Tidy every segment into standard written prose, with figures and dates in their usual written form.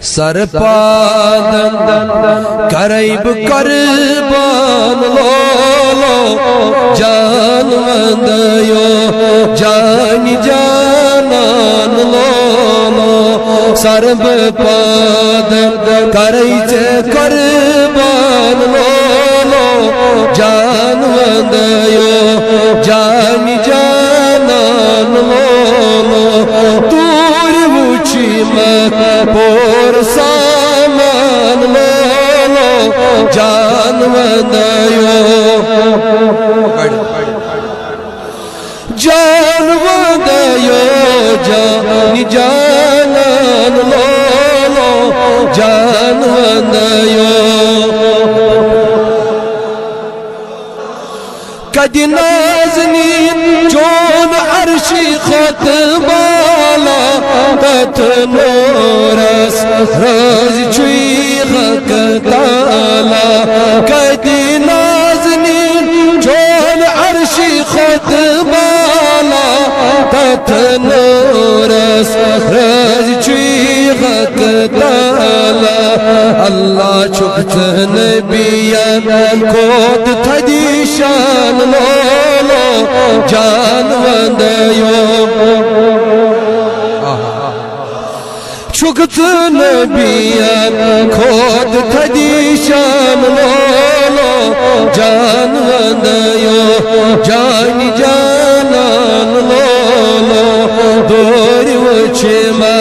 سرپادن کریب قربان لولو جان وندیو جانی جانان لولو سرب پادن کریچ قربان لولو جان وندیو جانی جانان لولو دور وچی پور سامان لولو جان وندیو جان وندیو جانی جانان لولو جان وندیو کدی نازنین چون عرشی خط بالا تت نورس راز چوی حق تعالی کدی نازنین چون عرشی خط بالا تت نورس راز چوی حق تعالی اللہ چکت نبیان کود تھدیشان لولو جان وندیو چکت نبیان کود تھدیشان لولو جان وندیو جانی جانان لولو دوری وچما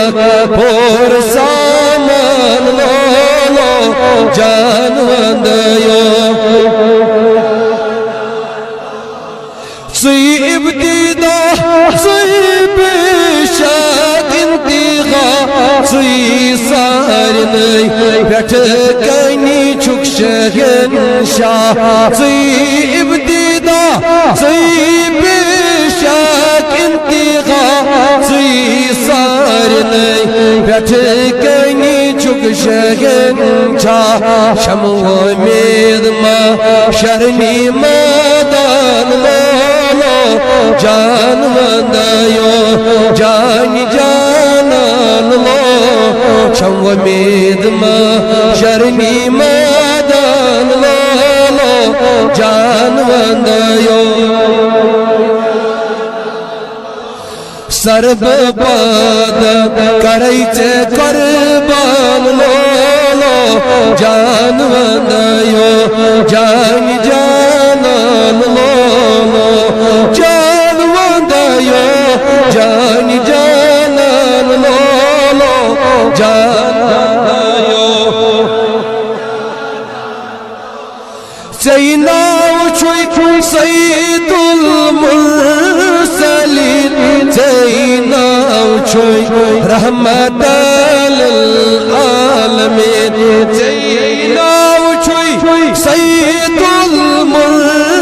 پور سامان لولو جان وندیو سی ابتدا سی پیشاد انتغا سی سارنی بیٹھ کنی چک شہنشاہ سی ابتدا سی پیشاد انتغا سی سارنی بیٹھ کنی چک شہنشاہ شمع امید ما شرمی مادان لولو جان وندیو جانی جانان لو شمع امید ما شرمی مادان لولو جان وندیو سرب پادن کریچ قربان لولو جان وندیو جانی جانان لولو جان وندیو جانی جانان لولو جان وندیو سیناو چوی سید المرسلین سیناو چوی رحمت للعالمین سیناو چوی سید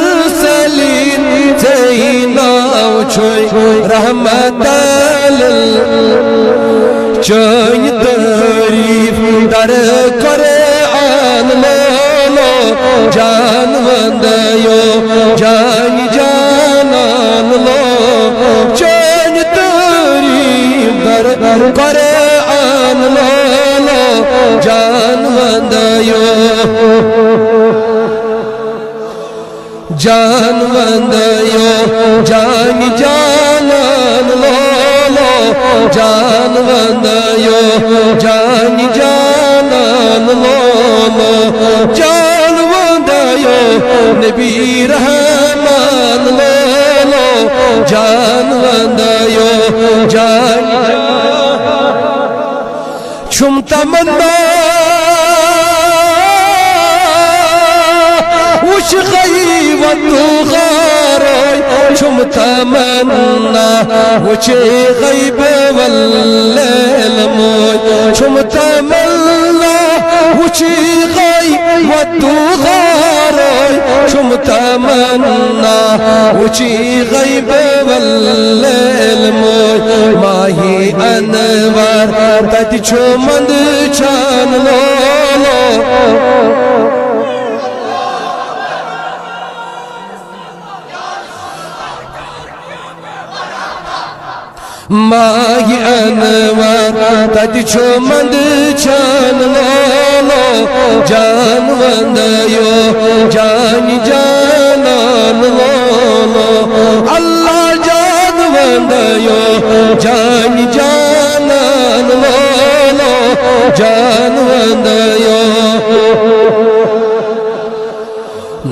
المرسلین سیناو چوی رحمت للعالمین چوی تعریف در قرآن لولو جان وندیو جانی جانان لو چون تعریف در قرآن لولو جان وندیو جان وندیو جانی جانان لولو جان وندیو جانی جانان لولو جان وندیو نبی رحمان لولو جان وندیو جانی چم تمنا وش غیبت غاروی چم تمنا وش غیب واللیل موی چم تمنا وش غیبت غاروی چم تمنا وش غیب واللیل موی ماہی انوار تت چمند چان لولو ماہی انوار تت چھو مند چھان لولو جان وندیو جان جانان لولو اللہ جان وندیو جان جانان لولو جان وندیو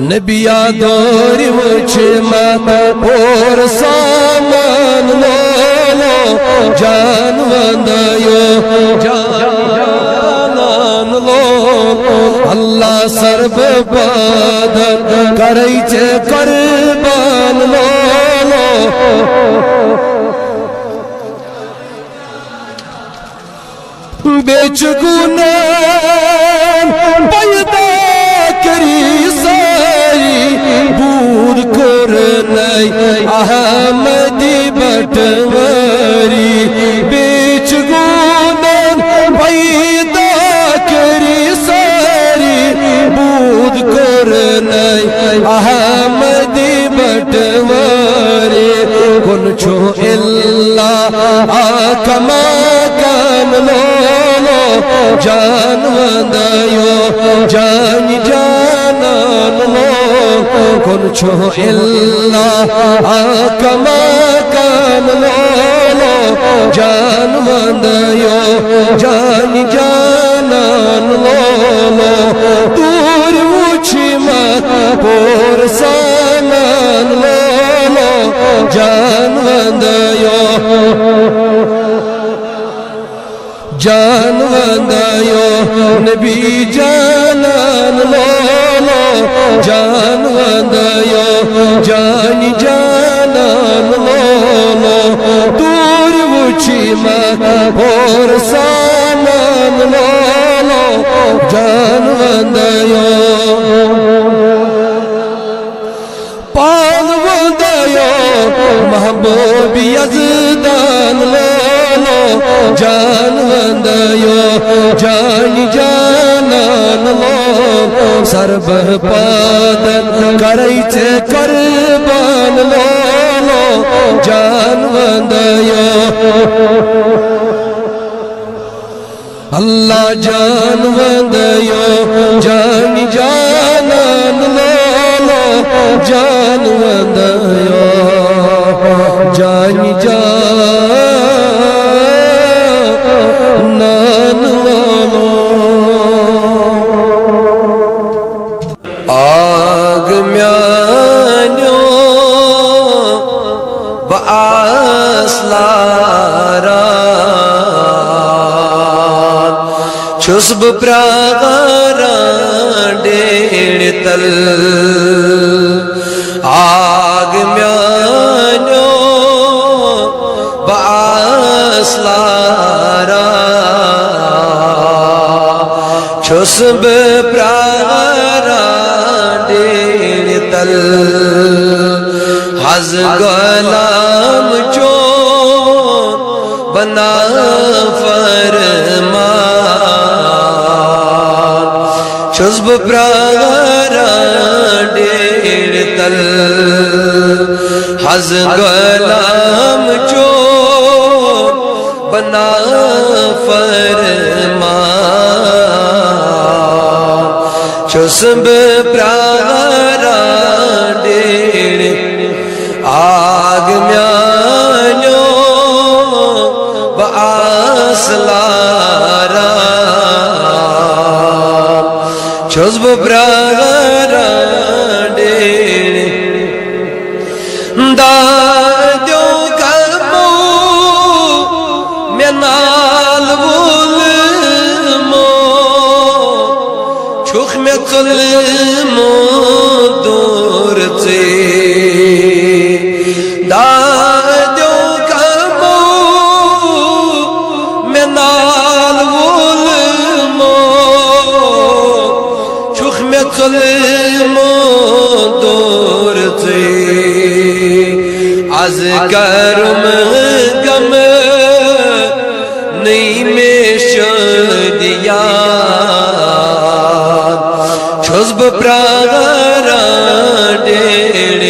نبی آدوری وچھ ماتا پور سامان لولو جان وندیو جانان لولو اللہ سرب بادر کریچے قربان لولو بیچ گنان پیدا کری ساری بود کرنائی احمدی بٹواری بیچ گنان پیدا کری ساری بود کرنائی احمدی بٹواری کن چھو اللہ آکما کان لولو جان وندیو جان جانان لولو کن چھو اللہ آکما کان لولو جان وندیو جان جانان لولو دور وچھی مات پور سانان لولو جان وندیو جان وندیو نبی جانان لولو جان وندیو جان جانان لولو دور وچھی مات پور سانان لولو جان وندیو پال وندیو محبوب یزدان لولو جان وندیو جان جانان لولو سرب پادن کریچے قربان لولو جان وندیو اللہ جان وندیو جان جانان لولو جان وندیو جان جانان لولو آگ میانیو با آسلاران چھس بپراغاران ڈیڑ تل آگ میانیو با آسلاران چھس بپراغاران ڈیڑ تل حز غلام چون بنا فرمان چھس بپراغاران ڈیڑ تل حز غلام چون بنا فرمان چھس بپراغاران ڈیڑ آگ میانیو با آسلاران چھس بپراغاران ڈیڑ دادیو کمو منال ولمو چھوخ میں ظلمو دور سے دادیو کمو منال ولمو چھوخ میں ظلمو دور سے از کرم گم نہیں میں شدیان چھس بپراغاران ڈیڑ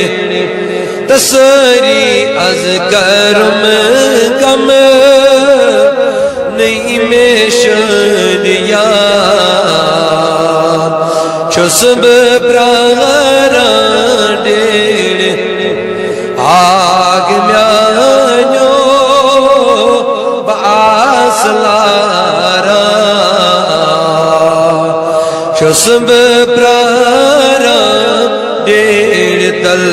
تسری از کرم گم چھس بپراران ڈیڑ آگ میانیو باس لاران چھس بپراران ڈیڑ تل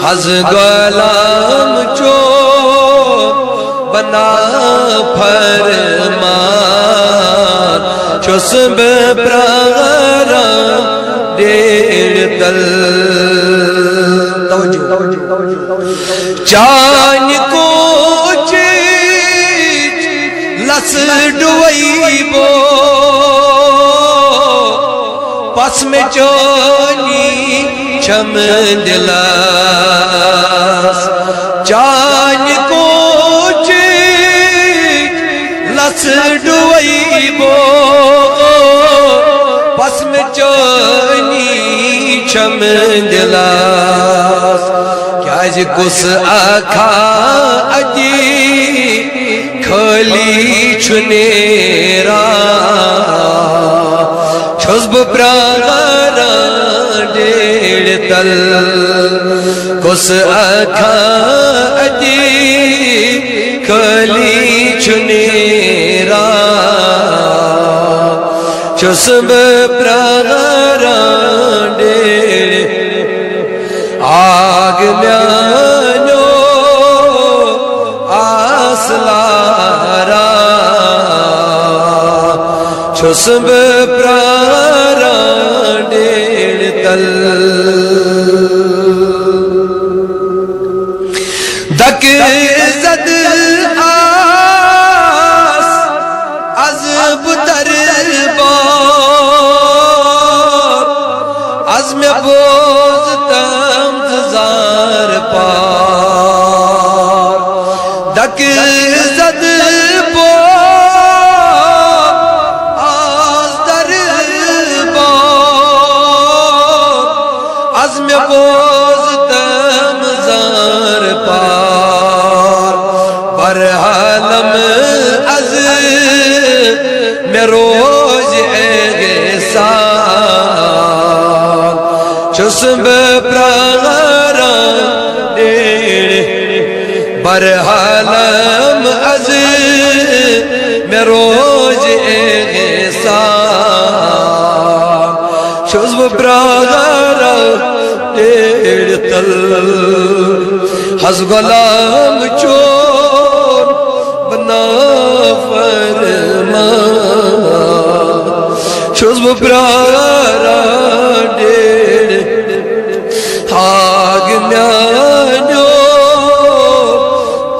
حز غلام چو بنا فرمان چھس بپراران ڈیڑ تل چان کو چیچ لس ڈوئی بو پس میں چونی چم دلاس چان کو چیچ لس ڈوئی بو پس میں چونی چم دلاس کیا کس آکھا اجی کھلی چھنیرا چھس بپراران ڈیڑ تل کس آکھا اجی کھلی چھنیرا چھس بپراران ڈیڑ آگ میانیو آس لاران چھس بپراران ڈیڑ تل دک زد آس از بتر بار از میں بوز تمزار پار دک زد بار آز در بار از میں بوز تمزار پار برحالم از میں روز احسان چھس بپراران ڈیڑ برحالم از میں روز احسان چھس بپراران ڈیڑ تل حز غلام چور بنا فرمان چھس بپراران ڈیڑ آگ میانیو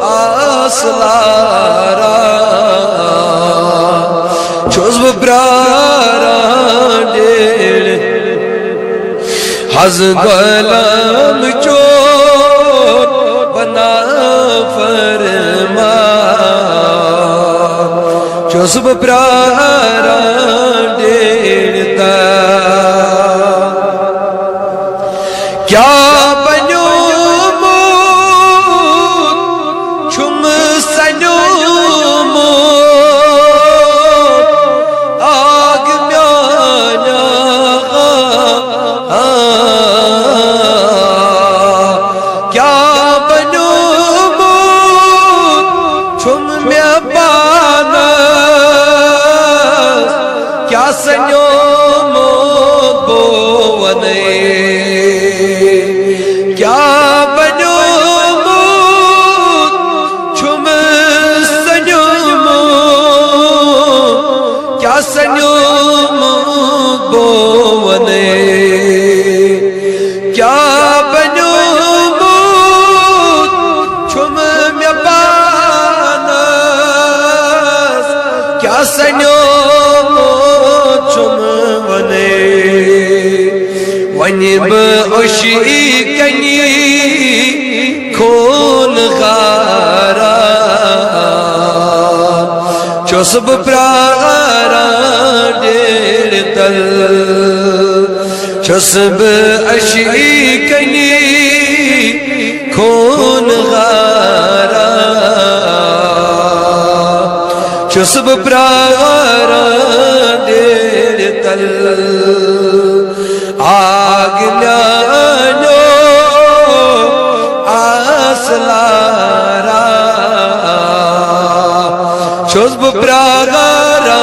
آس لاران چھس بپراران ڈیڑ حز غلام چور بنا فرمان چھس بپراران ڈیڑ تل کیا بنیو موت چھم سنیو موت آگ میانیا کیا بنیو موت چھم میں پانس کیا سنیو موت بونے کیا بنیو موت چھم سنیو موت کیا سنیو موت بونے کیا بنیو موت چھم میں پانس کیا سنیو موت چھم ونے ونی باشی کنی خون غاران چھس بپراران ڈیڑ تل چھس باشی کنی خون غاران چھس بپراران ڈیڑ تل آگنانو آسلارا چوز براغارا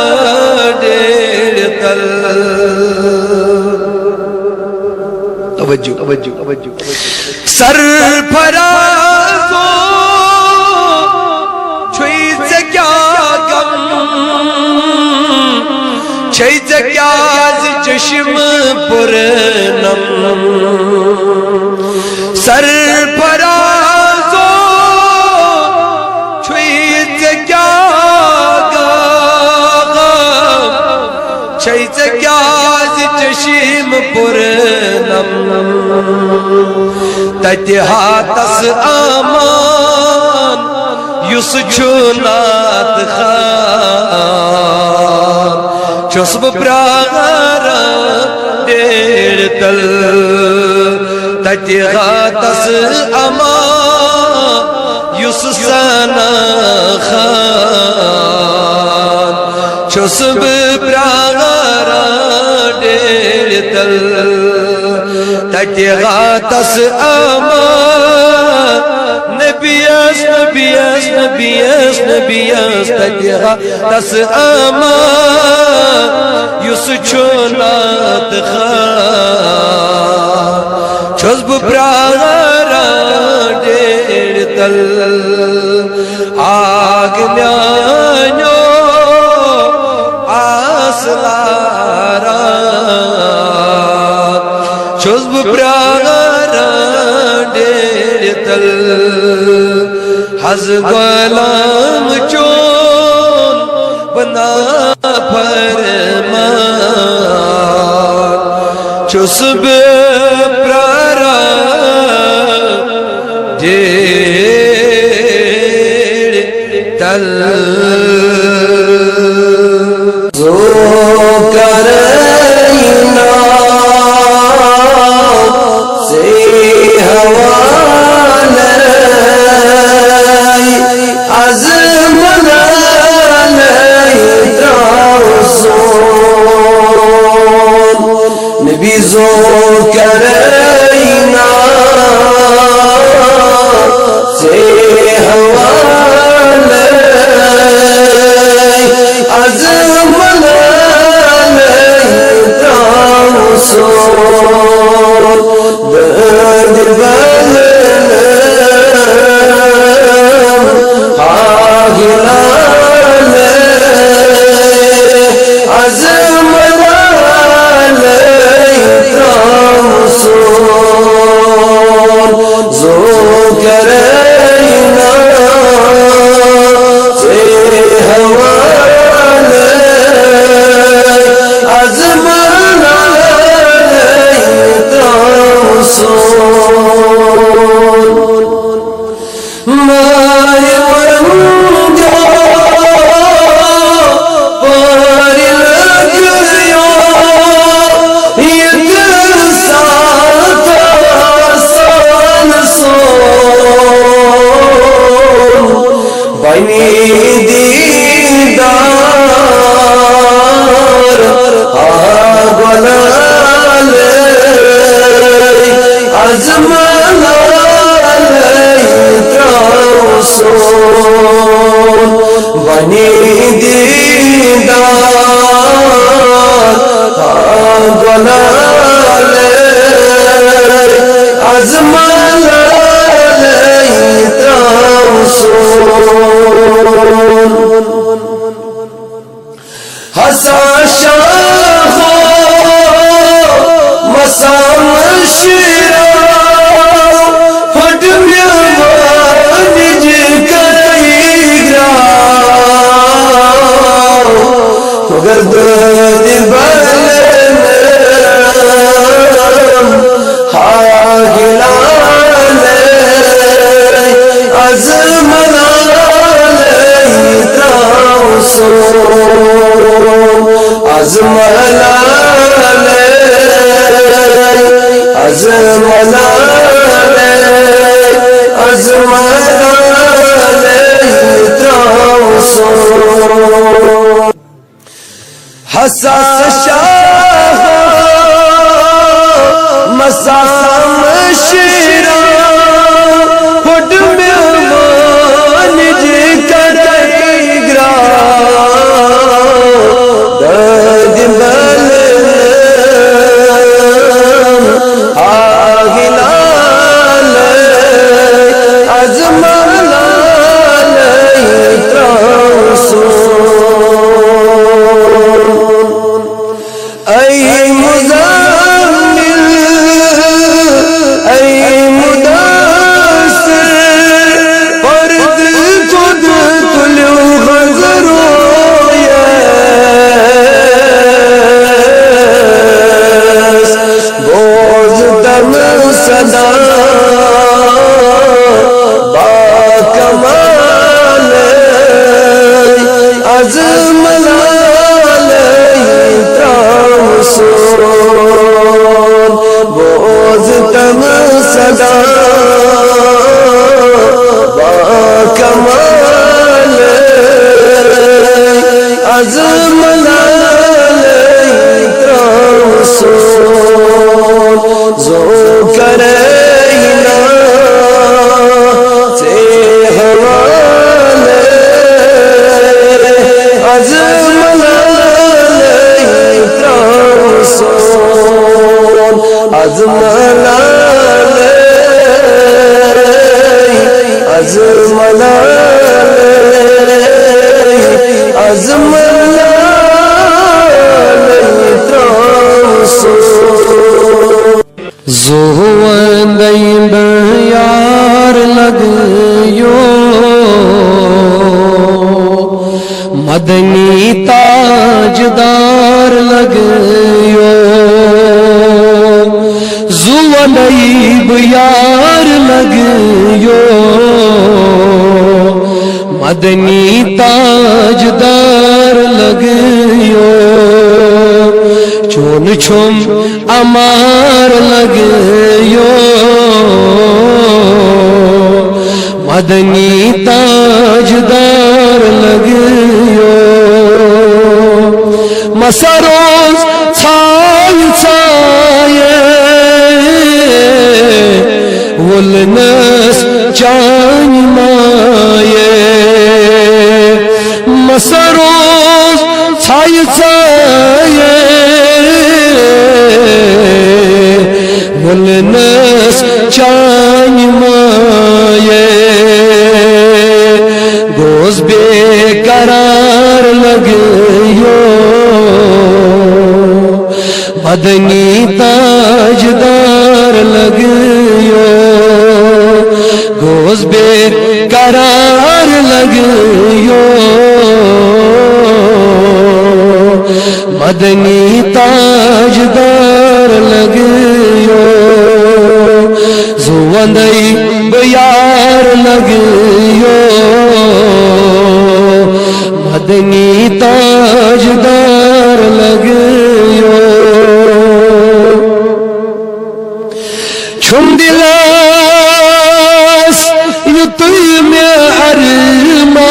دیر تل توجہ سرفرازو چھوئی سے کیا غم چھوئی سے کیا چشم پرنم سرفرازو چھوئی سے کیا غم چھوئی سے کیا چشم پرنم تتحاتس آمان یس چھونات خان چسب پرارا دیر تل تتحاتس آمان یس سانا خان چسب پرارا دیر تل تتغاتس آمان نبیاس نبیاس نبیاس نبیاس تتغاتس آمان یس چھونات خان چسب پرارا دیر تل آگنانو آسلارا چوزب پرارا دیر تل حز غلام چون بنا فرمان چوزب پرارا دیر تل حساس شاہ صدا با کمال از ملال ترسون بوز تم صدا با کمال از ملال ترسون زو کرینا سے حوالے از ملال ترسون از ملال از ملال از ملال ترسون زوندی بیار لگیو مدنی تاجدار لگیو زوندی بیار لگیو مدنی تاجدار لگیو چون چھم امار لگیو مدنی تاجدار لگیو مسروز چھائی چھائے ولنس چان مائے مسروز چھائی چھائے ولنس چان مائے گوز بے قرار لگیو مدنی تاجدار لگیو گوز بے قرار لگیو مدنی تاجدار لگیو زوندی بیار لگیو مدنی تاجدار لگیو چھم دلاس یطوی میں ارمان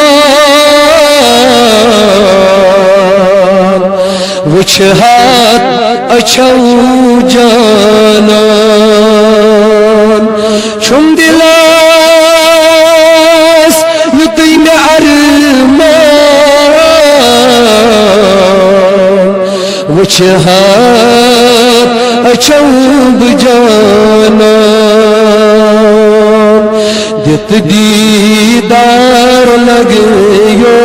وچھات اچھو جانان چھم دلاس یطوی میں ارمان وچھات اچھو جانان دت دیدار لگیو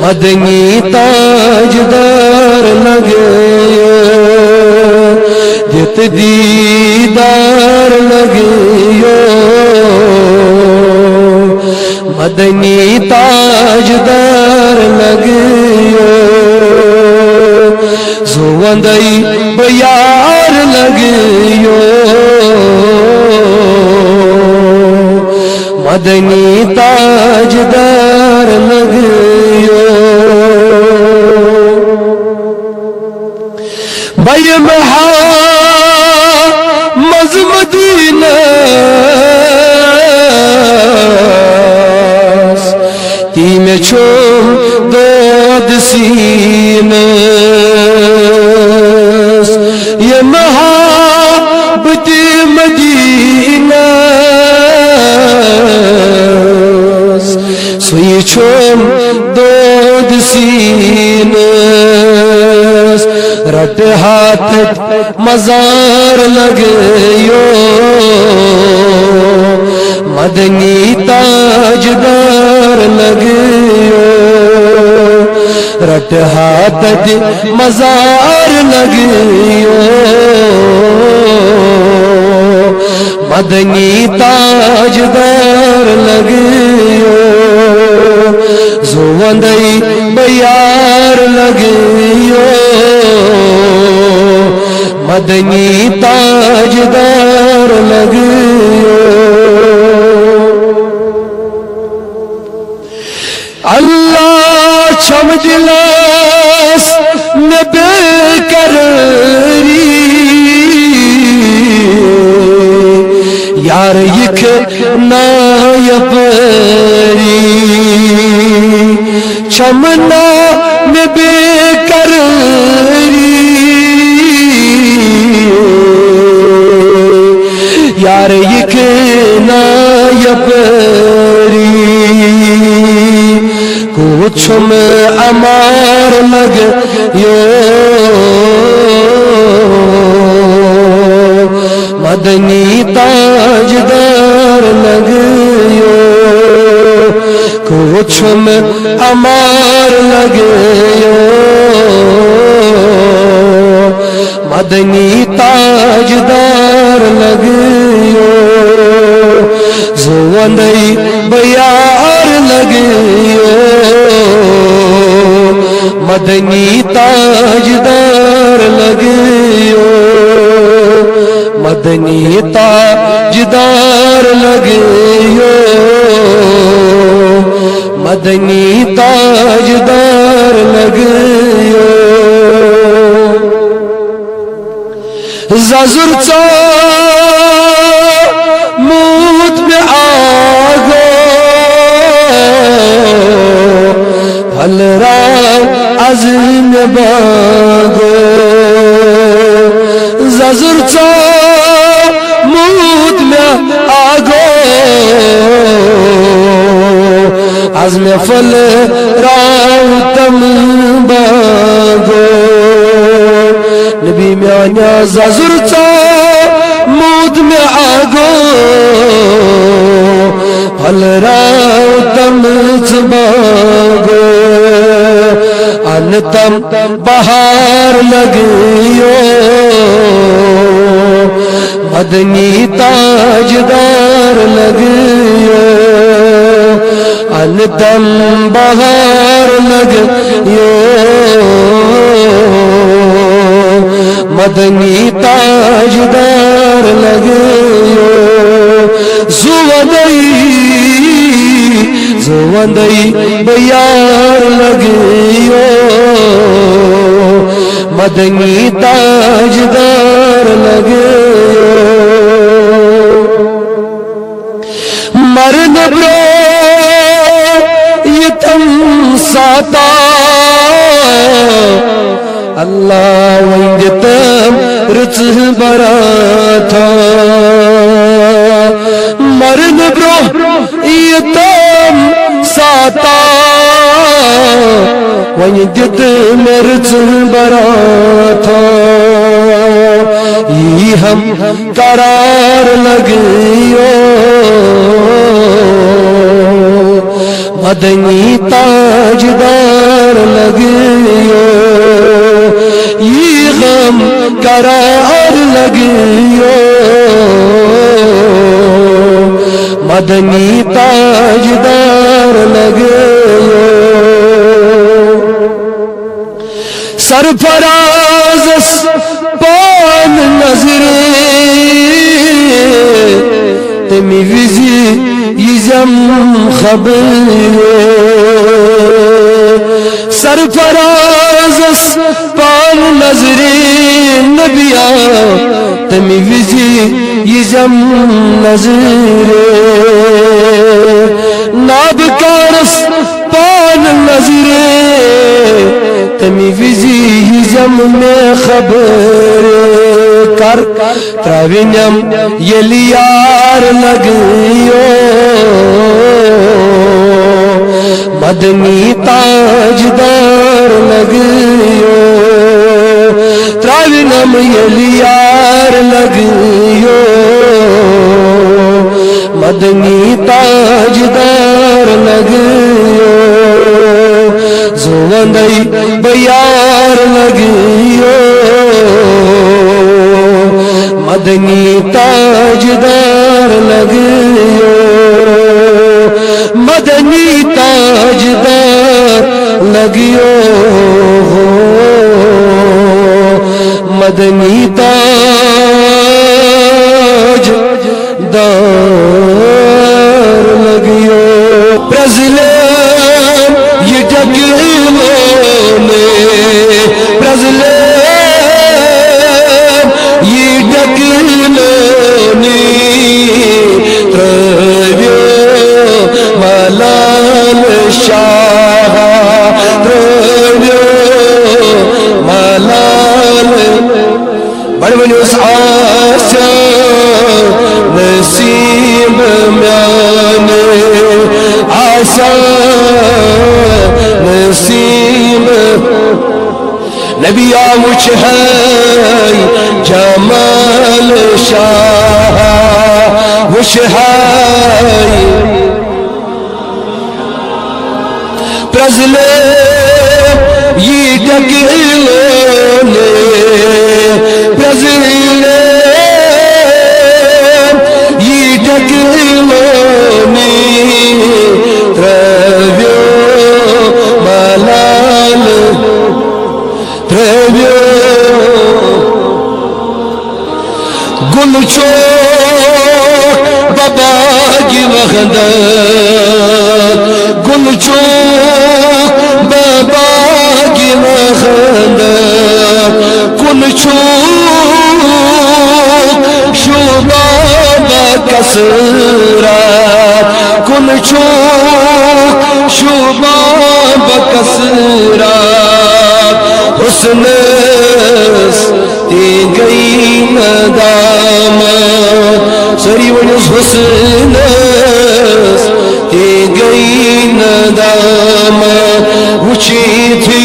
مدنی تاجدار لگیو دت دیدار لگیو مدنی تاجدار لگیو زوندی بیار لگیو مدنی تاجدار لگیو بھائی محا مز مدینہ تی میں چھوم دود سینس یہ محبت مدینہ سوئی چھوم دود سینس رٹ ہاتھ مزار لگیو مدنی تاجدار لگیو رٹ ہاتھ مزار لگیو مدنی تاجدار لگیو زوندی بیار لگیو مدنی تاجدار لگیو اللہ چھم دلاس نبی کرری یار یک نایب چھمنا نبی کرری یار یک نایب چھم امار لگ یو مدنی تاجدار لگ یو چھم امار لگ یو مدنی تاجدار لگ یو زوندی بیار لگ یو مدنی تاجدار لگیو مدنی تاجدار لگیو مدنی تاجدار لگیو زازر چا موت میں آگو پھل راو عظیم باغو زازر چا موت میں آگو عظم پھل راو تم باغو نبی میاں زازر چا موت میں آگو پھل راو تم باغو انتم بہار لگیو مدنی تاجدار لگیو انتم بہار لگیو مدنی تاجدار لگیو زوندی بیار لگیو مدنی تاجدار لگیو مرن برو یتم ساتا اللہ وینجتم رچ برا تھا مرن برو یتم ساتا وینجتم رچ برا تھا یہ ہم قرار لگیو مدنی تاجدار لگیو یہ غم قرار لگیو مدنی تاجدار لگیو سرفراز پان نظر تمی وزی یزم خبر سرفراز پان نظر نبیا تمی وزی یزم نظر نابکارس پان نظر تمی وزی یزم میں خبر کر تراوینم یلیار لگیو مدنی تاجدار لگیو تراوینم یلیار لگیو مدنی تاجدار لگیو زوندی بیار لگیو مدنی تاجدار لگیو مدنی تاجدار لگیو مدنی تاجدار ونس آسا نصیب میانے آسا نصیب نبی آوچ ہے جمال شاہ وش ہے پرزلے یہ ڈکیلونے پرزلے یہ ڈکیلونے ترویو ملال ترویو گل چوک بابا کی وخدت گل چوک بابا کی وخدت گل چوک شوبا بکسرات گل چوک شوبا بکسرات حسن تی گئی ندامت سری ونس حسن تی گئی ندامت وچی تھی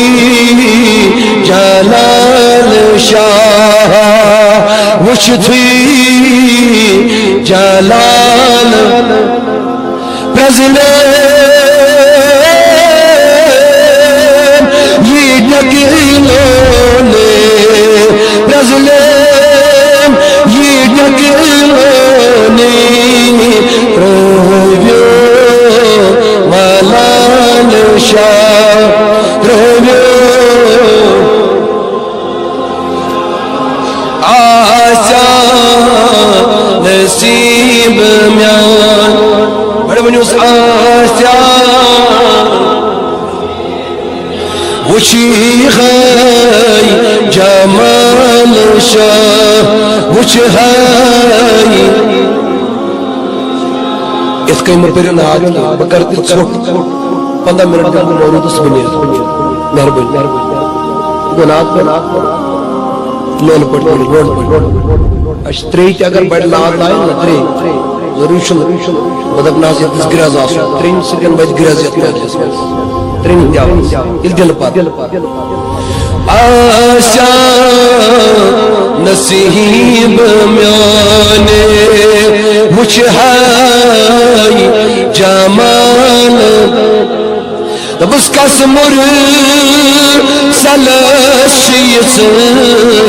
جلال شاہ وچ تھی جلال پرزلے یہ ڈکیلونے پرزلے یہ ڈکیلونے رویو ملال شاہ رویو آسا نصیب میان بڑے بنیوس آسا وچی خی جمال شاہ وچ ہے اس کئی مرپرین آگے بکرتی چھوٹ 15 منٹ دن موجود اس بنیت مہربانی گناہ لون پڑھ اش تریت اگر بڑھ لات آئے نا تری ضرور شن مدب نازیت اس گراز آسو ترین سکن بچ گرازیت مجلس ترین دیاوز il دل پات آسا نصیب میانے مجھ ہے جمال بس کسمر سلسیت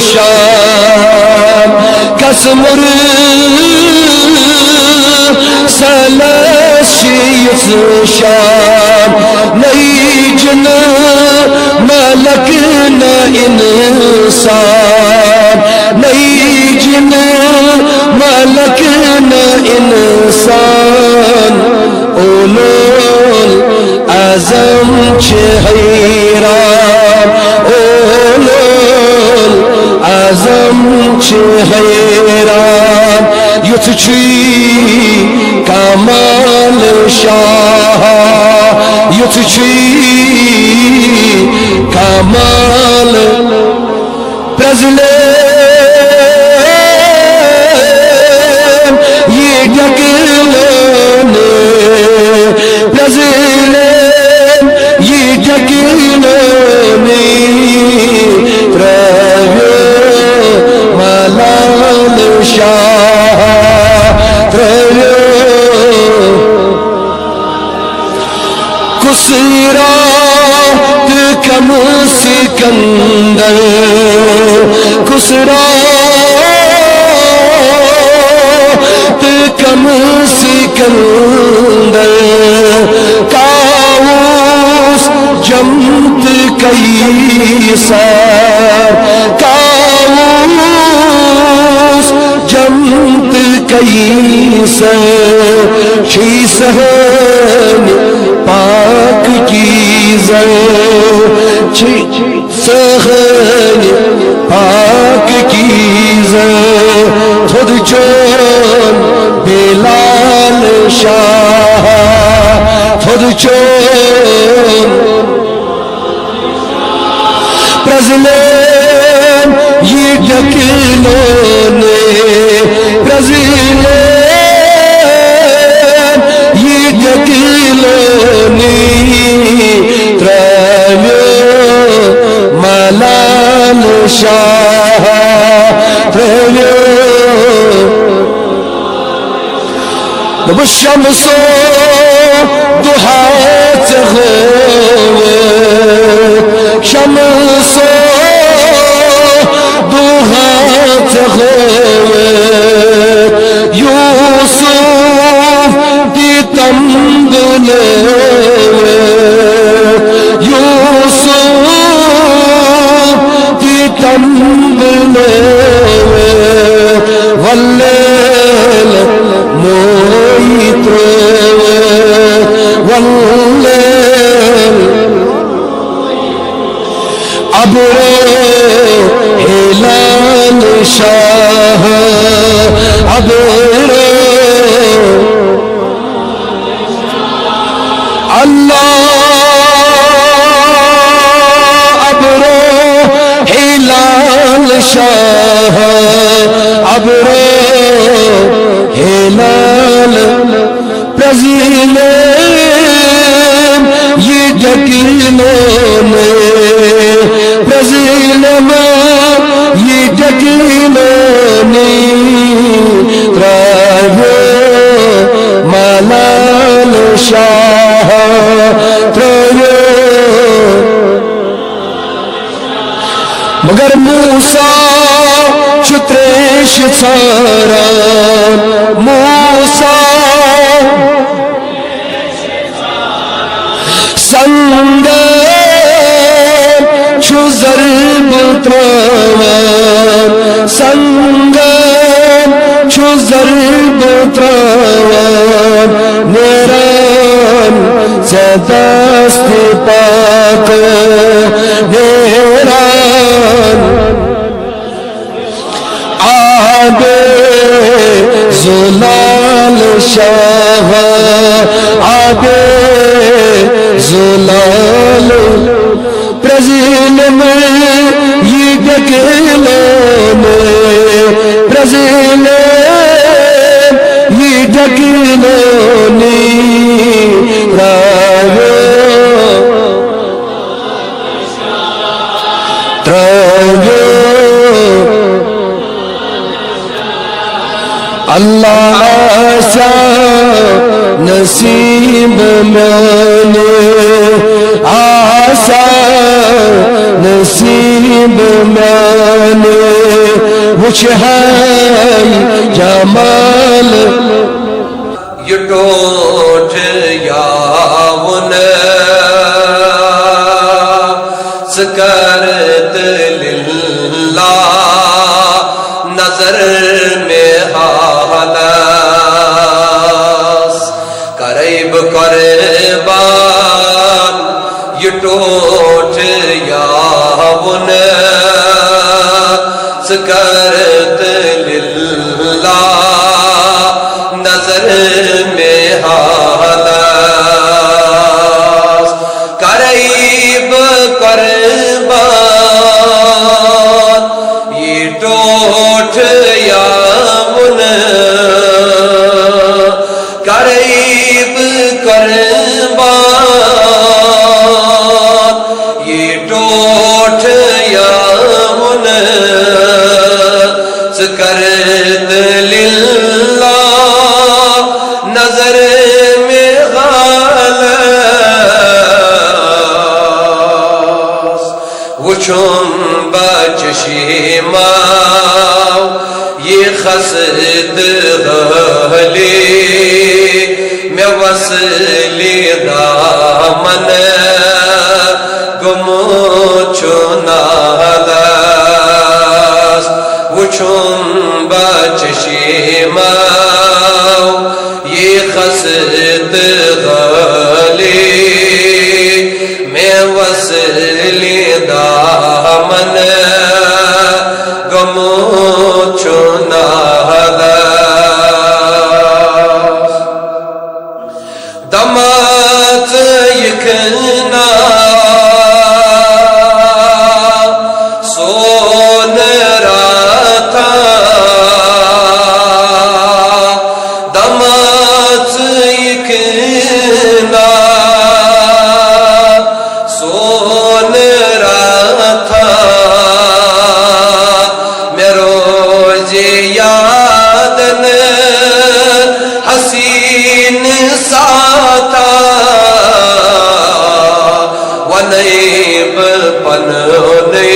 شام کسمر سلسیت شام نئی جن ملک نہ انسان نئی جن ملک نہ انسان اولول عظم حیران اولول عظم حیران یت چھی کمال شاہ یت چھی کمال پرزلے یہ ڈکیلونے پرزلے یہ ڈکیلونے ترویو ملال شاہ ترویو کسرات کم سکندر کسرات کم سکندر کاؤس جمت قیصر کاؤس جمت قیصر چھی سہن پاک کی زر چھی سہن پاک کی زر خود چون بلال شاہ خود چون پرزلین یہ ڈکیلونے Brazile Yidakiloni Travyo Malal Shah Travyo Nabashamso Duhat Khove Shamso Duhat Khove Yusuf Di Tambule Yusuf Di Tambule Wallel Moitro Wallel Abro Hilal Shah Abro Allah Abro Hilal Shah Abro Hilal Brazile Yidakilone Brazile Yidakilone Travyo Malal Shah Travyo Magar Musa Chutresh Tsara Musa Sangan Chuzarb Travan Sangan Chuzarb Travan Neran Zadast Pak Neran Abe Zulal Shah Abe Zulal Brazil mein Yidakilone Brazil Yidakilone Travyo Travyo Allah asa nasib maine asa nasib maine wuch hai jamal Yudot yavune Skarat lillah Nazar mein halas Karib Karban Yudot yavune Skarat lillah Nazar mein halas Karib Karban Ye tot yavune Karib Karban Ye tot yavune Skarat lillah Nazar mein halas Wuchum bachshimau Ye khasd ghali Mein wasli daman Gumu chunalas Wuchum bachshimau Ye khasd ghali Mein wasli daman Gumu chunalas Damat yıkına Sonrata پنونی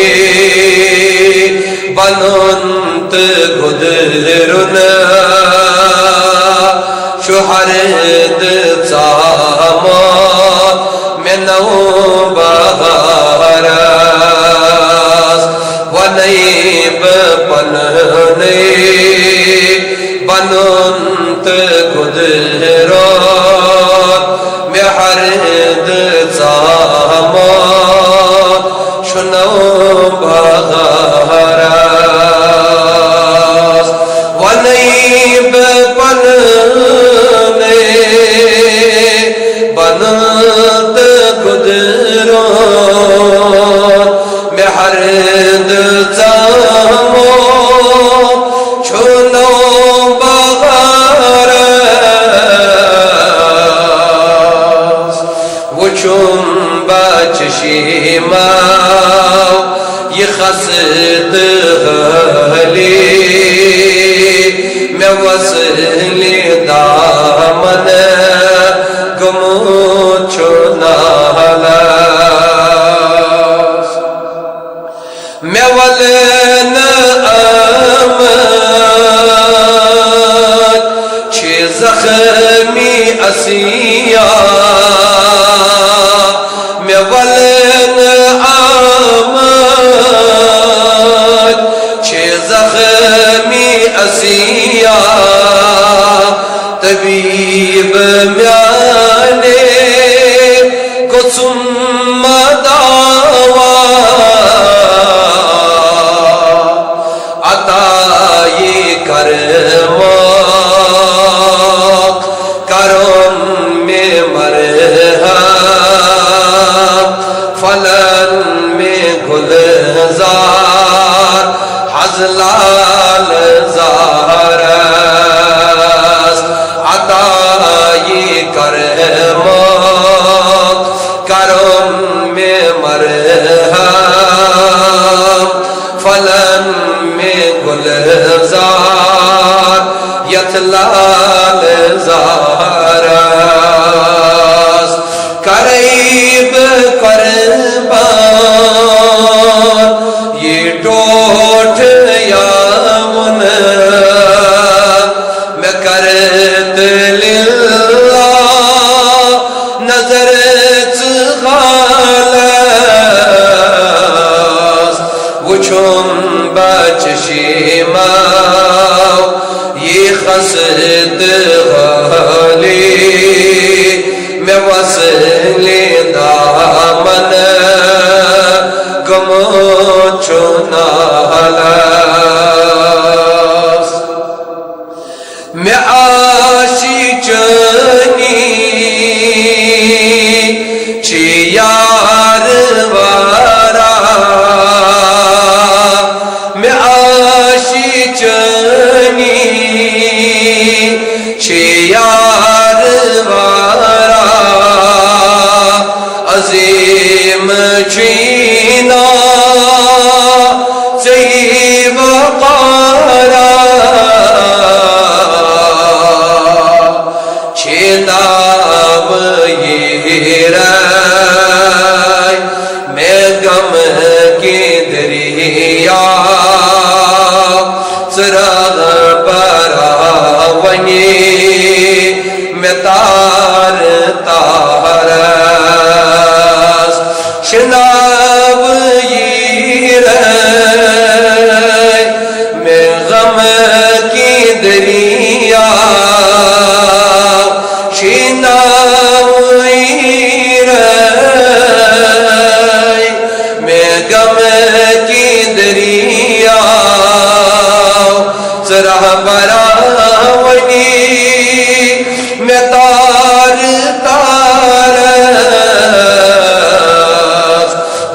بنونت گدرن شہرد زامان منو بغارس ونیب پنونی بنونت گدرن مہرد زامان شنو بغارس ونیب پنونی بنونت گدرن مہرد زامان شنو بغارس وچم بچشیماو یہ خسد غلی میں وصلی دامن گمو چنالاس میں ولن آمد چھ زخمی اسیا میں ولن آمد چھ زخمی اسیا طبیب میانے گسم دعوا عطائی کرمک کرم میں مرحم فلن میں گلزار حضلال زارس عطائی کرمک کرم میں مرحم فلن میں گلزار یتلال زارس قریب قربان یہ ٹوٹ یامن میں کرت للہ نظر غالس وچھم بچشیماو یہ خسد غالی میں وصلی دامن گمو چنالاس میں آشی چنی چھ یار وارا میں آشی چنی چھ یار وارا عظیم چینا صحیح وقارا چھیناو یہ رائے میں غم کی دریا سراغ براونی میں تار تارس شناو یہ رائے میں غم کی دریا شناو یہ رائے میں غم کی دریا سراغ براونی میں تار تارس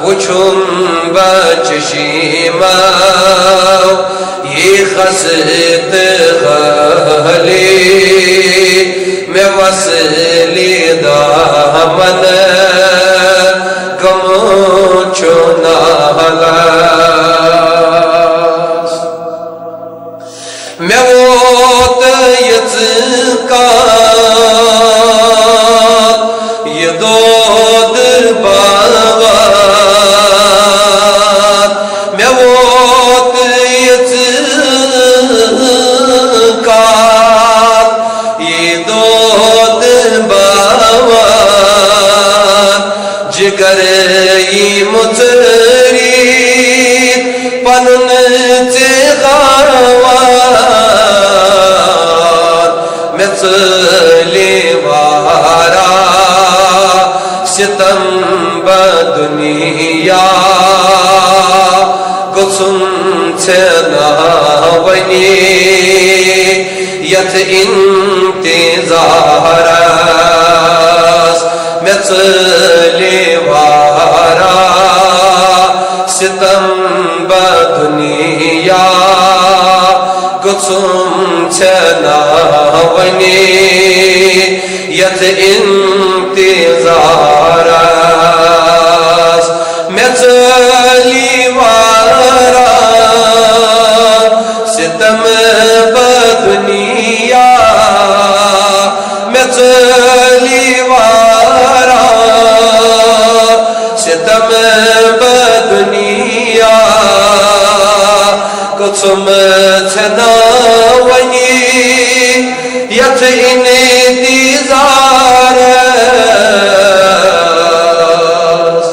وچھم بچشیماو یہ خسد غالی میں وصلی دامن گمو چنالاس میں ووت یتکان یہ دود بابا ژٔرِتھ پنُن ژِغاوان مےٚ ژٔلہِ وارا ستم بدنیا گژھُن ژےٚ نا وَنہِ یتھ انتظارس مےٚ ژٔلہِ وارا ستم بدنیا گژھُن ژےٚ نا وَنہِ یتھ انتظارس مےٚ ژٔلہِ وارا ستم بدنیا مےٚ ژٔلہِ وارا ستم بدنیا گژھُم ژےٚ نا وَنہِ یتھ انتظارس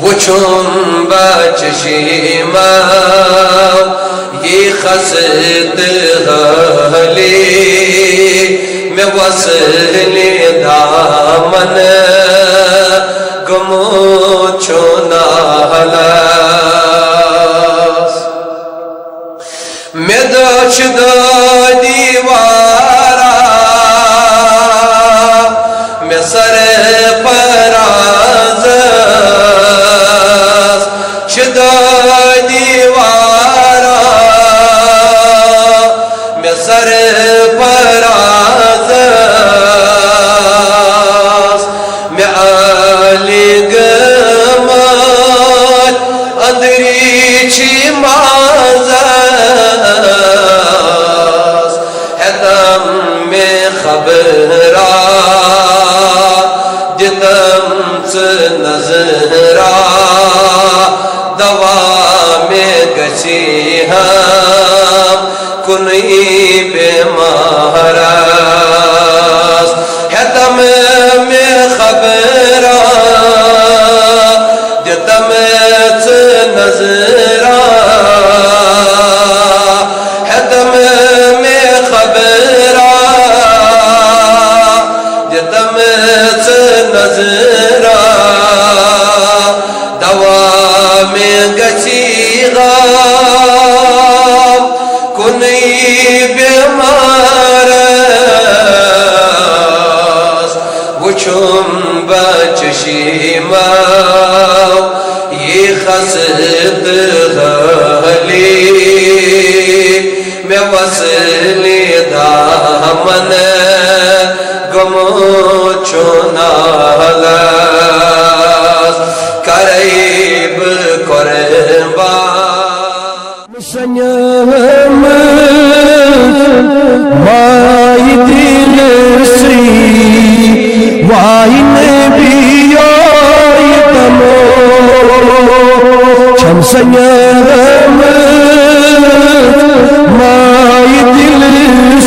وُچھُم بچشمو یہ خست حالی مےٚ وصلہِ دامن گوٚمُت چھُ نالس مےٚ دٔچھ دٲدی وارا مےٚ سرفرازس چھِ دٲدی وارا مےٚ سرفرازس مےٚ عٲلی گٔمٕتۍ أنٛدریٖچھی مازس ہیٚتم مےٚ خبرا دِتم ژٕ نظرا دوا مےٚ گژھِ ہم کُنُے بٮ۪مارس ہیٚتم مےٚ خبرا دِتم ژٕ نظرا ہیٚتم مےٚ خبرا دِتم ژٕ نظرا دوا مےٚ گژھِ غم کُنُے بٮ۪مارس وُچھُم بچشمو یہ خست حالی مےٚ وصلہِ دامن گوٚمُت چھُ نالس کرے بہٕ قۄربان سنم مائی دل سی وائی نبیو تمو چھم سنم مائی دل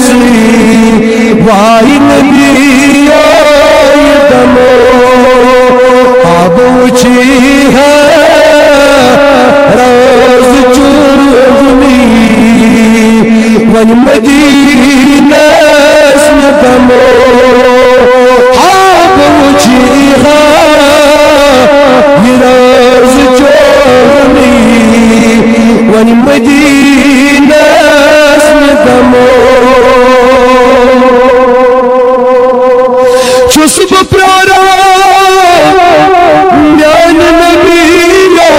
سی وائی نبیو تمو آبوچی ہے راز چورنی ون مدینہ اسمتمو آبوچی ہے یہ راز چورنی ون مدینہ اسمتمو چھُس بہٕ پیاران میانہِ نبیو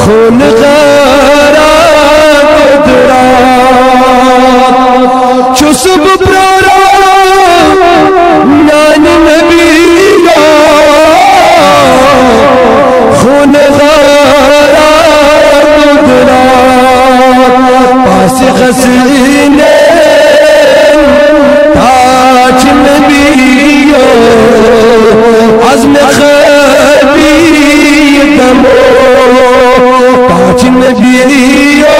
خون غارا قدرات چھُس بہٕ پیاران میانہِ نبیو خون غارا قدرات پاس حسینے تاج نبیو عزم خبیر دمو تاج نبیو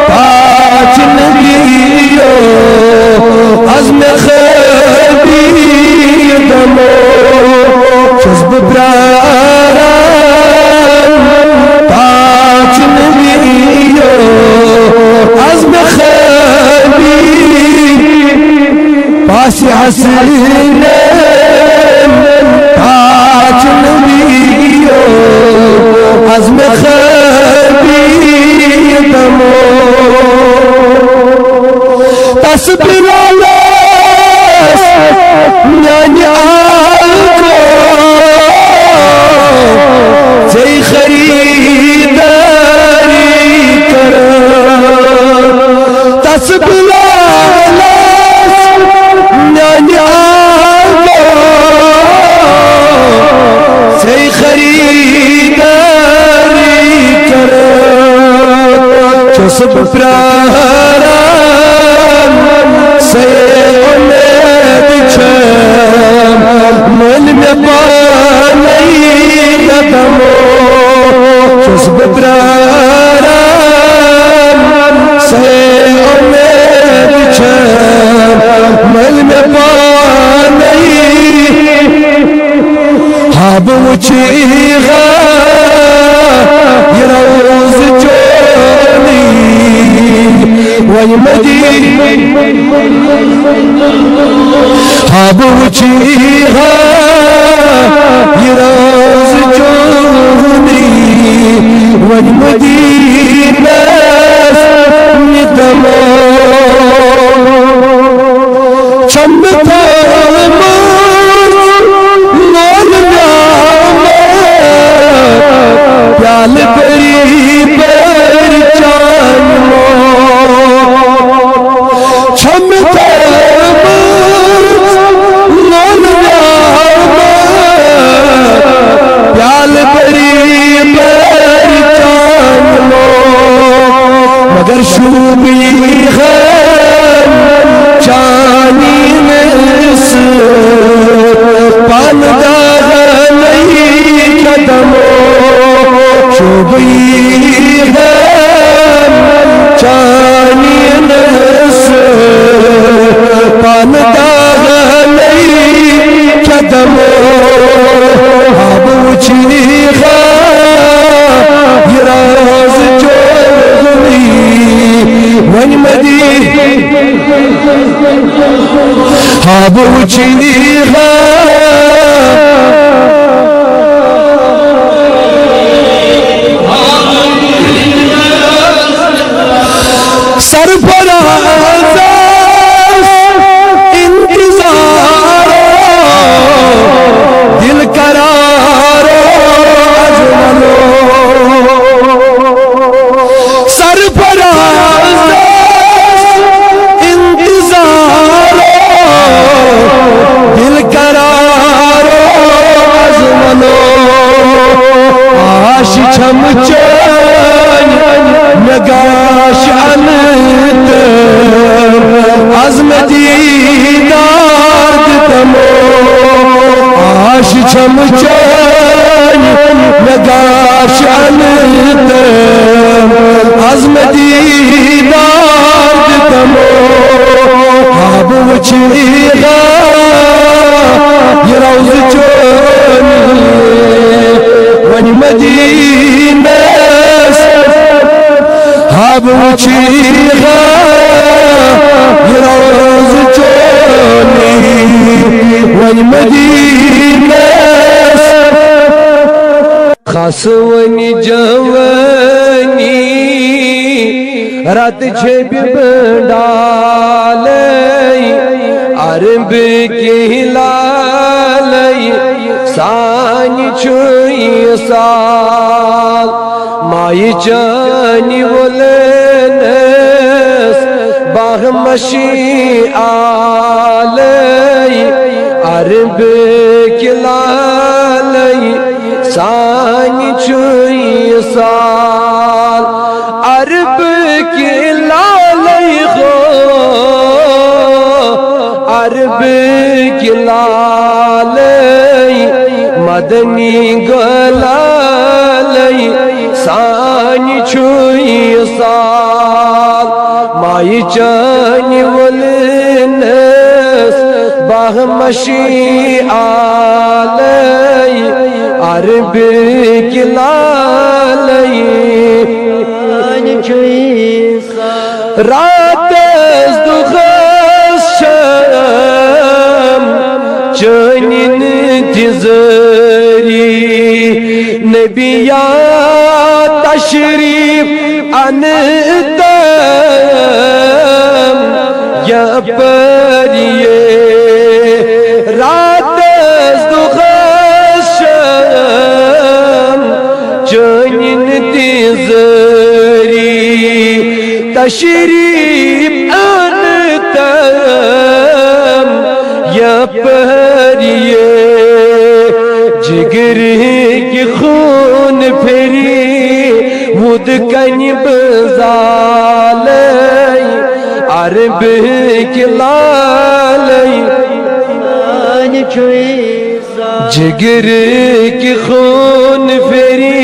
تاج نبیو عزم خبیر دمو ببراران پاک نبیو عزم خبی پاس حسین پاک نبیو عزم خبی دمو تصبر آلاس نانی آلکو زی خریداری کرن تصبر آلاس نانی آلکو زی خریداری کرن چسب پراران سے امید چھم من میں پانی قدمو چسب پراران سے امید چھم من میں پانی حاب وچیغا یہ روز جونی ویمدی حاب وچیغا یہ روز جونی ویمدی ناس ندمو چمتا پیال پری پر چانو چھمتا پیال پری پر چانو مگر شوبی خان چانی نس پاندار نہیں قدمو شوبی خان چانی نس پاندار نہیں قدمو حاب وچیغا یہ راز جونی ونمدی حاب وچیغا سرفراز انتظار دل قرار اجملو سرفراز انتظار دل قرار اجملو آش چھمچن نگاش انت عزم دیدار دمو آش چھمچن نگاش انت عزم دیدار دمو حاب وچیغا یہ روز جونی ونمدینہ حاب وچیغا یہ روز جونی ونمدینہ خاص ونی جوانی رات چھب بندالی عرب کی لالی سانی چھوئی سال مائی جانی ولنس باغ مشی آلی عرب کی لالی سانی چھوئی سال عرب کی لالی خو عرب کی لالی مدنی گلالی سانی چھوئی سال مائی جانی ولنس باغ مشی آلی عرب کلالی رات از دخش شم چنین تزری نبیا تشریف انتم یا پریے رات از دخش شم چنین تزری تشریف انتم یا پریے جگر کی خون پھری ود کنی بزالی عرب کلالی جگر کی خون پھری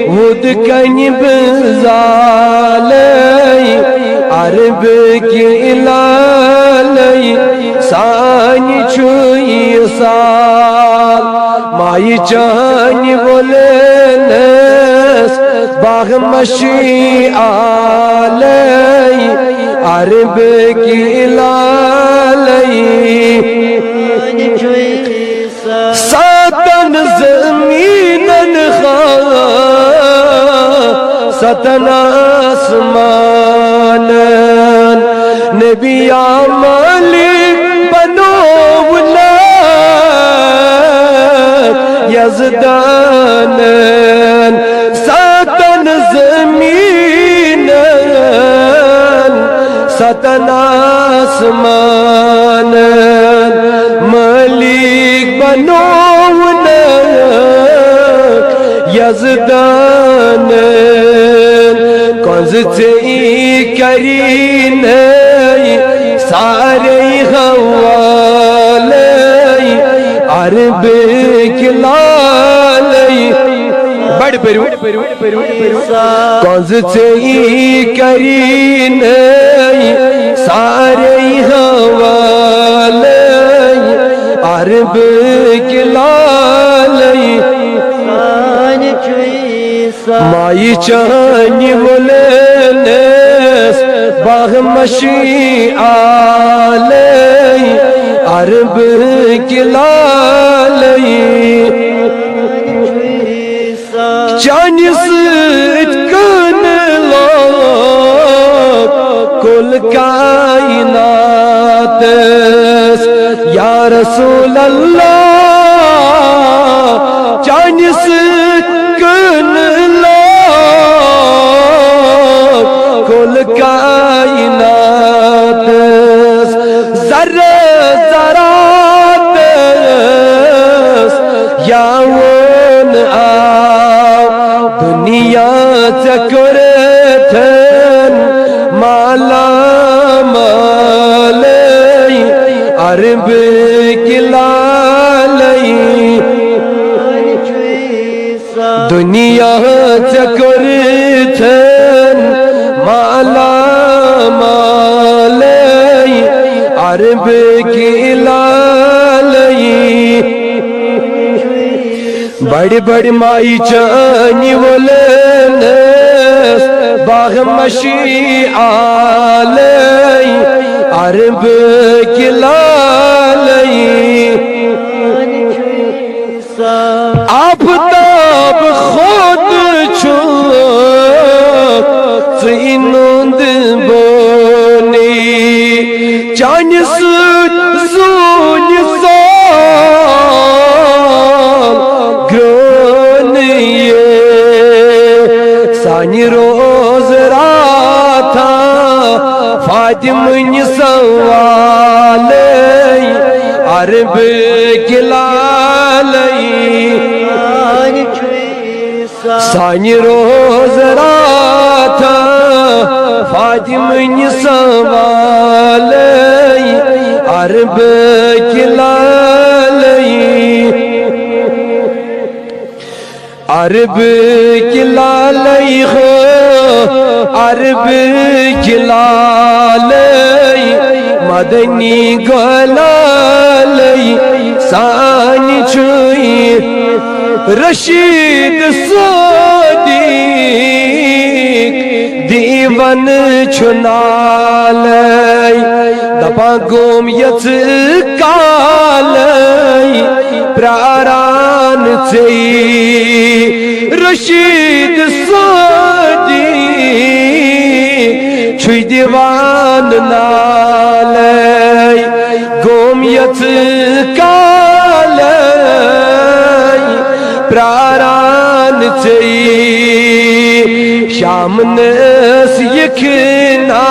ود کنی بزالی عرب کلالی سانی چوئی سال مائی چانی بولنس باغ مشی آلی عرب کلالی ساتن زمینن خواہ ستن آسمانن نبی مالک بنولک یزدانن ستن زمینن ستن آسمانن مالک بنولک یزدانن کنز تی کرینی ساری حوالی عرب کلالی بڑھ پیرو کنز تی کرینی ساری حوالی عرب کلالی مائی چانی بولنس باغ مشی آلی عرب کلالی چانی سید کن لوگ کل کائنات یا رسول اللہ چانی سید کن لوگ کل کائنات ذرے ذرات یاون آو دنیا چکرتن مالا مالی عرب کلالی دنیا چکرتن مالا مالی عرب کلالی بڑی بڑی مائی چانی ولنس باغ مشی آلی عرب کلالی آفتاب خود چھوک زینوند بونی چانی سود زونی سال گرونیے سانی روز راتا فاطمہ سوالی عرب کلالی سانی روز راتا فاطمہ سوالی عرب کلالی عرب کلالی خو عرب کلالی مدنی گلالی سانی چوئی رشید صدیق دیوان چھنالی دپا گوم یت کالی پراران چی رشید صدیق چھوی دیوان نالی گوم یت کالی پراران چی شام نس یکنا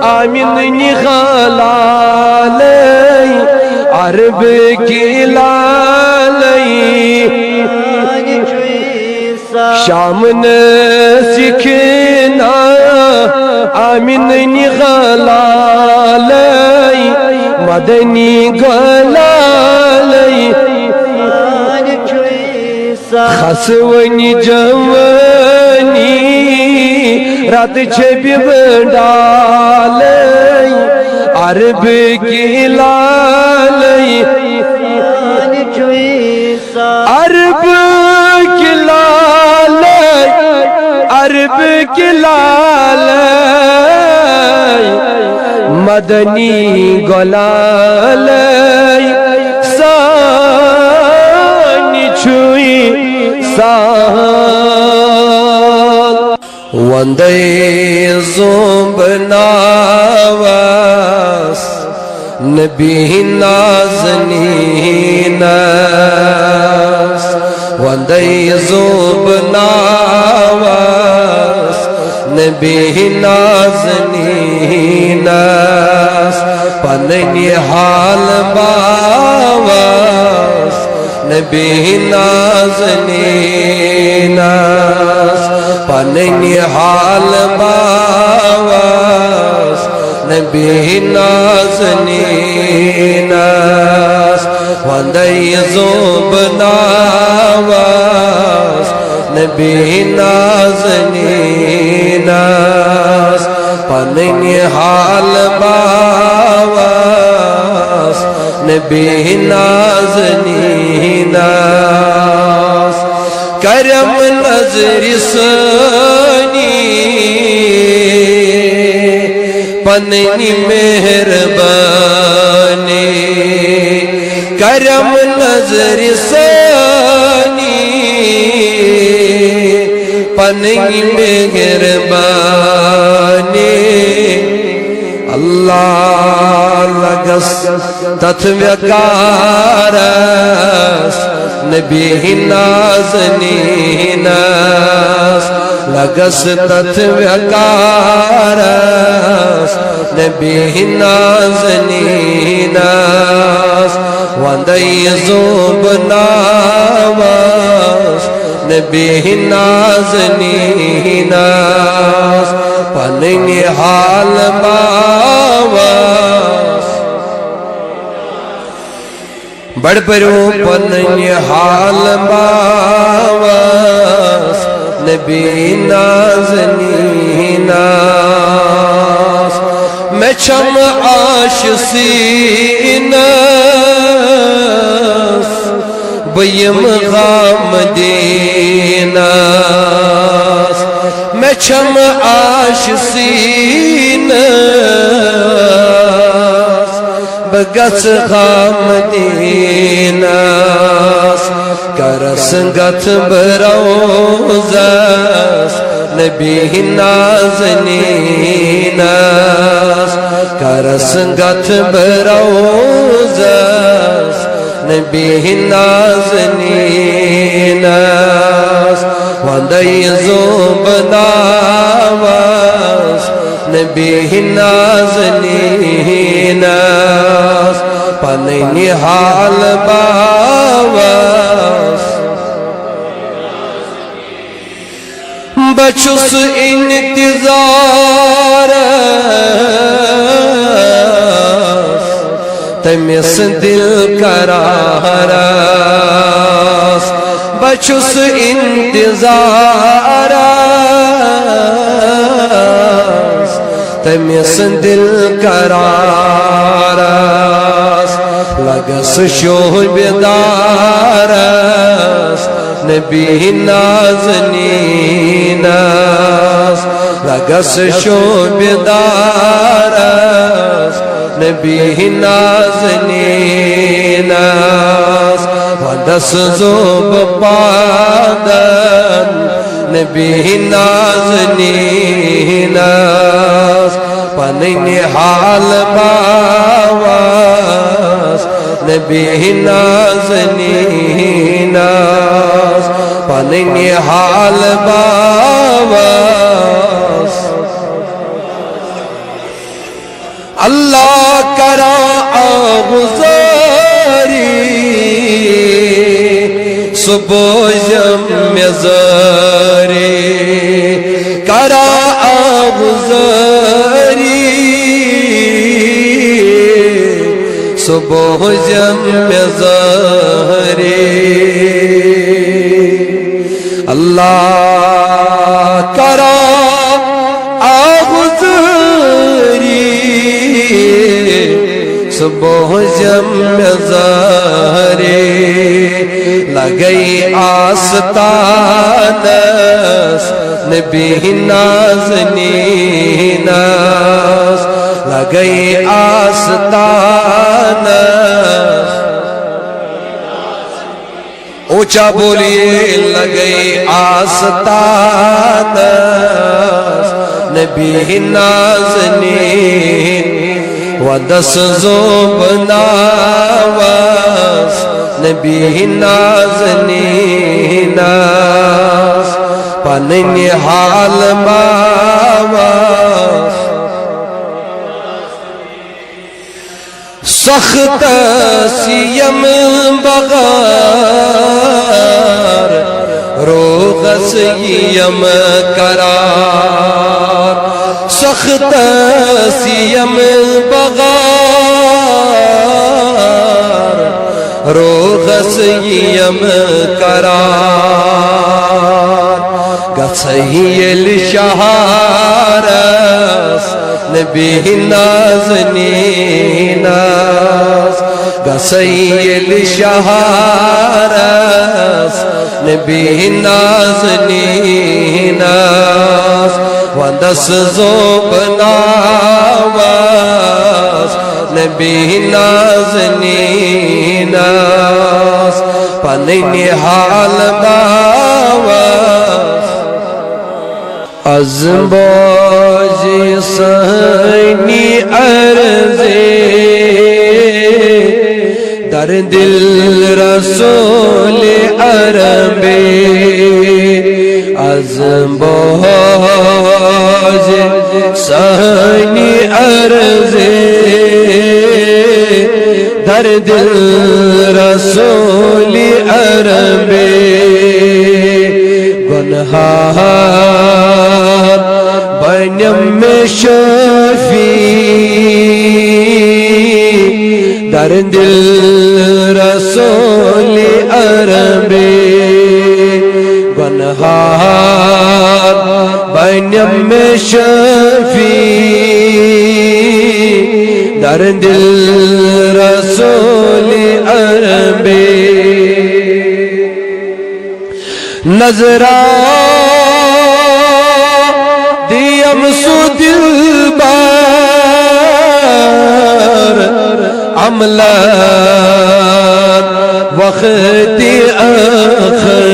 آمین نغلالی عرب کی لالی شام نس یکنا آمین نغلالی مدنی گلالی خسونی جوانی رات چھبی بڑالی عرب کی لالی عرب کی لالی عرب کی لالی مدنی گلالی سانی چھوئی سال وندے زوب ناواس نبی نازنیناس وندے زوب ناواس نبی نازنیناس پننی حال باواس نبی نازنیناس پننی حال باواس نبی نازنیناس وندی زوب ناواس نبی نازنیناس پننی حال باواس نبی نازنیناس کرم نظر سانی پننی مہربانی کرم نظر سانی پننی مہربانی اللہ لگس تتویکارس نبی نازنیناس لگس تتویکارس نبی نازنیناس وندی زوب ناواس نبی نازنیناس پننی حال باواس بڑ پرو پننی حال باواس نبی نازنیناس میں چھم آش سیناس بیم غام دیناس میں چھم آش سیناس بگس غام دیناس کرسنگت بروزاس نبی نازنیناس کرسنگت بروزاس نبی نازنیناس وندی زوب ناواس نبی نازنیناس پننی حال باواس بچس انتظار تمس دل قراراس بچس انتظار تمس دل قراراس لگس شو بیدار نبی نازنیناس لگس شوبدارس نبی نازنیناس ودس زوب پادن نبی نازنیناس پنین حال باواس نبی نازنیناس پنین حال باواس اللہ کرا آغزاری صبح جم زاری کرا آغزاری صبح جم زاری اللہ کرا صبح جم زاری لگئی آستانس نبی نازنیناس لگئی آستانس اونچا بولیے لگئی آستانس نبی نازنین ودس زوب ناواس نبی نازنیناس پنین حال باواس سخت سیم بغار روغس یم قرار سخت سیم بغار روغس یم قرار گسیل شہارس نبی نازنیناس گسیل شہارس نبی نازنیناس ودس زوب ناواس نبی نازنیناس پنین حال باواس از باجی سہنی عرضی در دل رسول عربی از باجی سہنی عرضی در دل رسول عربی گنہار بنم شفیع در دل رسول عربی گنہار بنم شفیع در دل رسول عربی نظران دیم سو دل بار عملان وقت آخر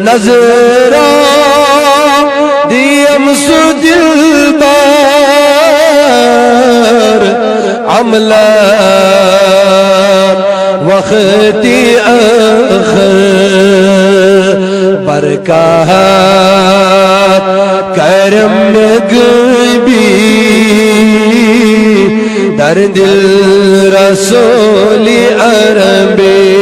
نظران دیم سو دل بار عملان وقت آخر برکات کرم غیبی در دل رسول عربی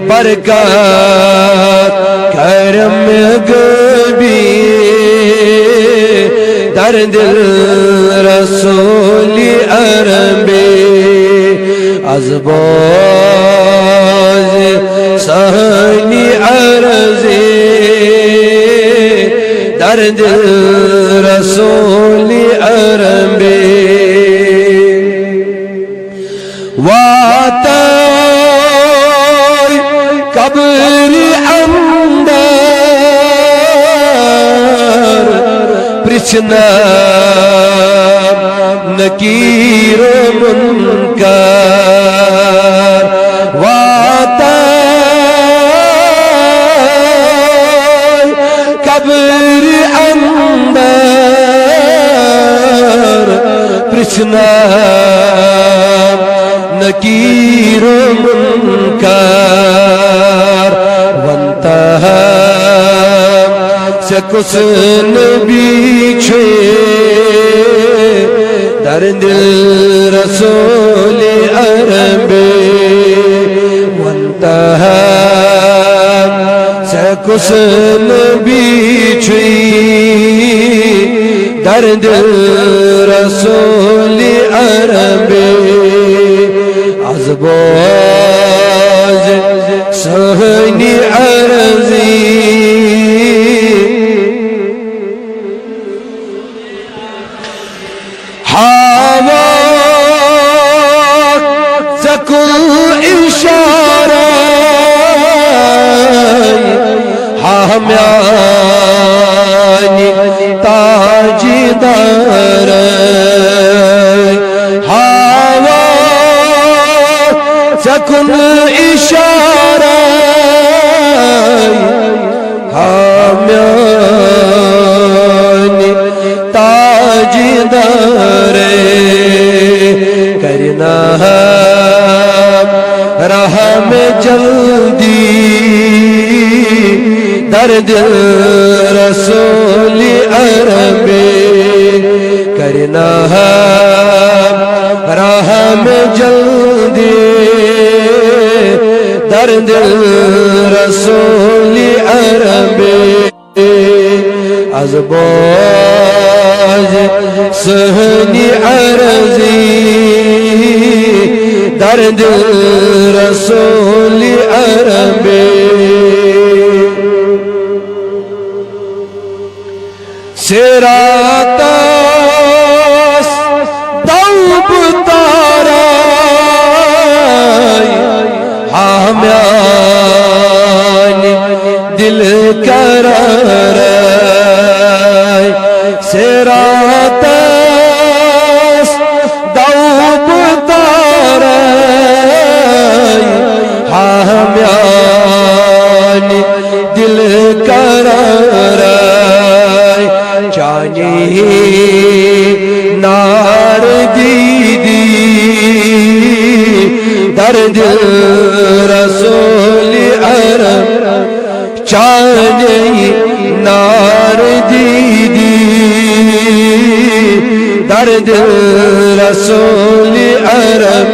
برکات کرم غیبی در دل رسول عربی از باز سہنی عرضی در دل رسول عربی واتای قبل پرچھنا نکیر و منکر واتا قبر اندر پرچھنا نکیر و منکر وانتہا سے کس نبی چھے در دل رسول عربی وانتہا سے کس نبی چھے در دل رسول عربی عزباز سہنی عرضی ہوا سکل اشارہ حامیانی تاجدار ہوا سکل اشارہ حامیانی تاجدار کرنا راہ میں جلدی در دل رسول عربی کرنا راہ میں جلدی در دل رسول عربی عزباز سہنی عرضی در دل رسول عربی سراتاس دوب تارائی حامیانی دل قرارائی سراتاس دوب تارائی حامیانی دل قرارائی چانی نار دیدی در دل رسول عرب چانی نار دیدی در دل رسول عرب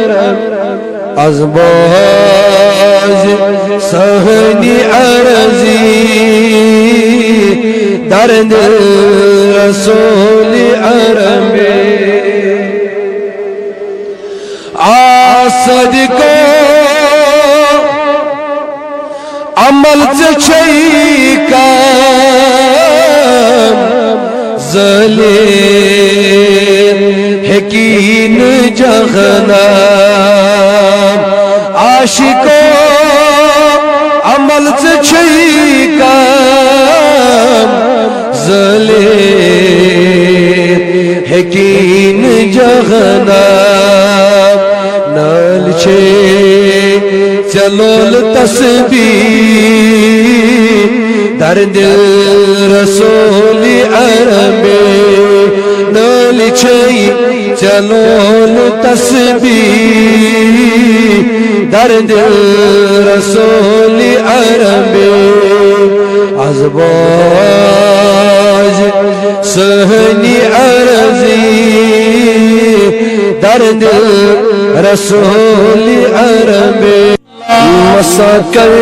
عزباز سہنی عرضی در دل رسول عربی آسد کو عمل چچئی کام ظلیم حکین جہنم عاشقو عمل چچئی کام ظلیم حکین جہنم نال چھے چلول تسبیح در دل رسول عربی نال چھے چلول تسبیح در دل رسول عربی عزباز سہنی عرضی در دل رسول عربی مسکر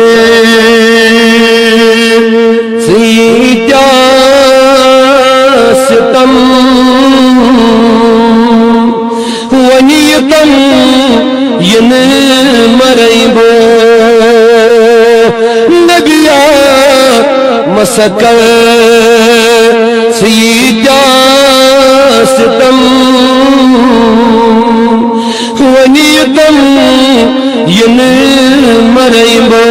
سیدیا ستم ونیتم ین مریبو نبیا مسکر سیدیا ستم ونیتم ین مریبو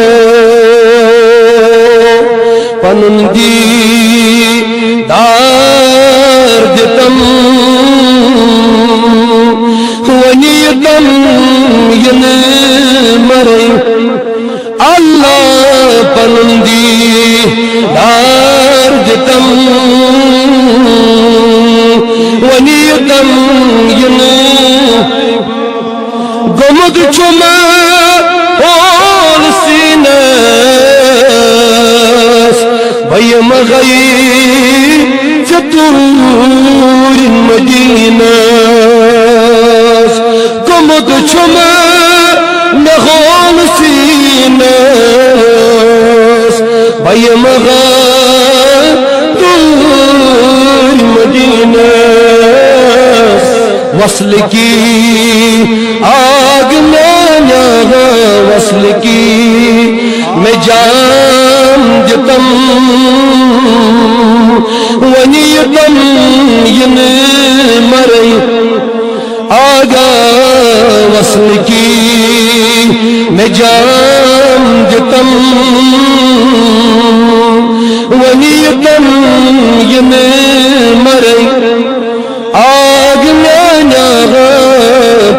پنن دی دار پنندی دار دتم ونیتم ین گمد چما اول سینس بیم غیر چطور مدینس گمد چما نغول سینس بیم غیر مدینس وصل کی آگ میں وصل کی میں جان جتم ونیتم ین مرئی آگا وصل کی میں جان جتم ونیتم ین مرئی آگ میں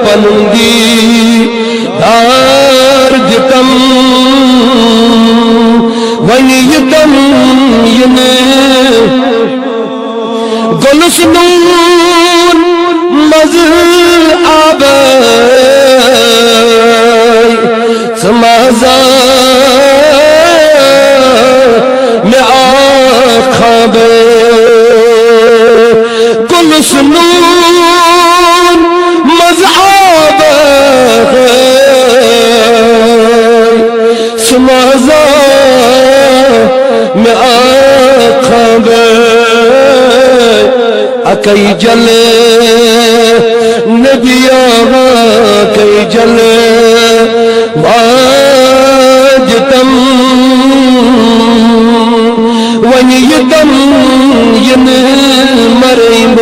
پنندی دار جتم ونیتم ین گلسنون مزر آبائی سمازا میں آخاب گلسنون مزعاب سمازا میں آخاب اکی جلے نبی آغا اکی جلے واجتم ونیتم ین مریم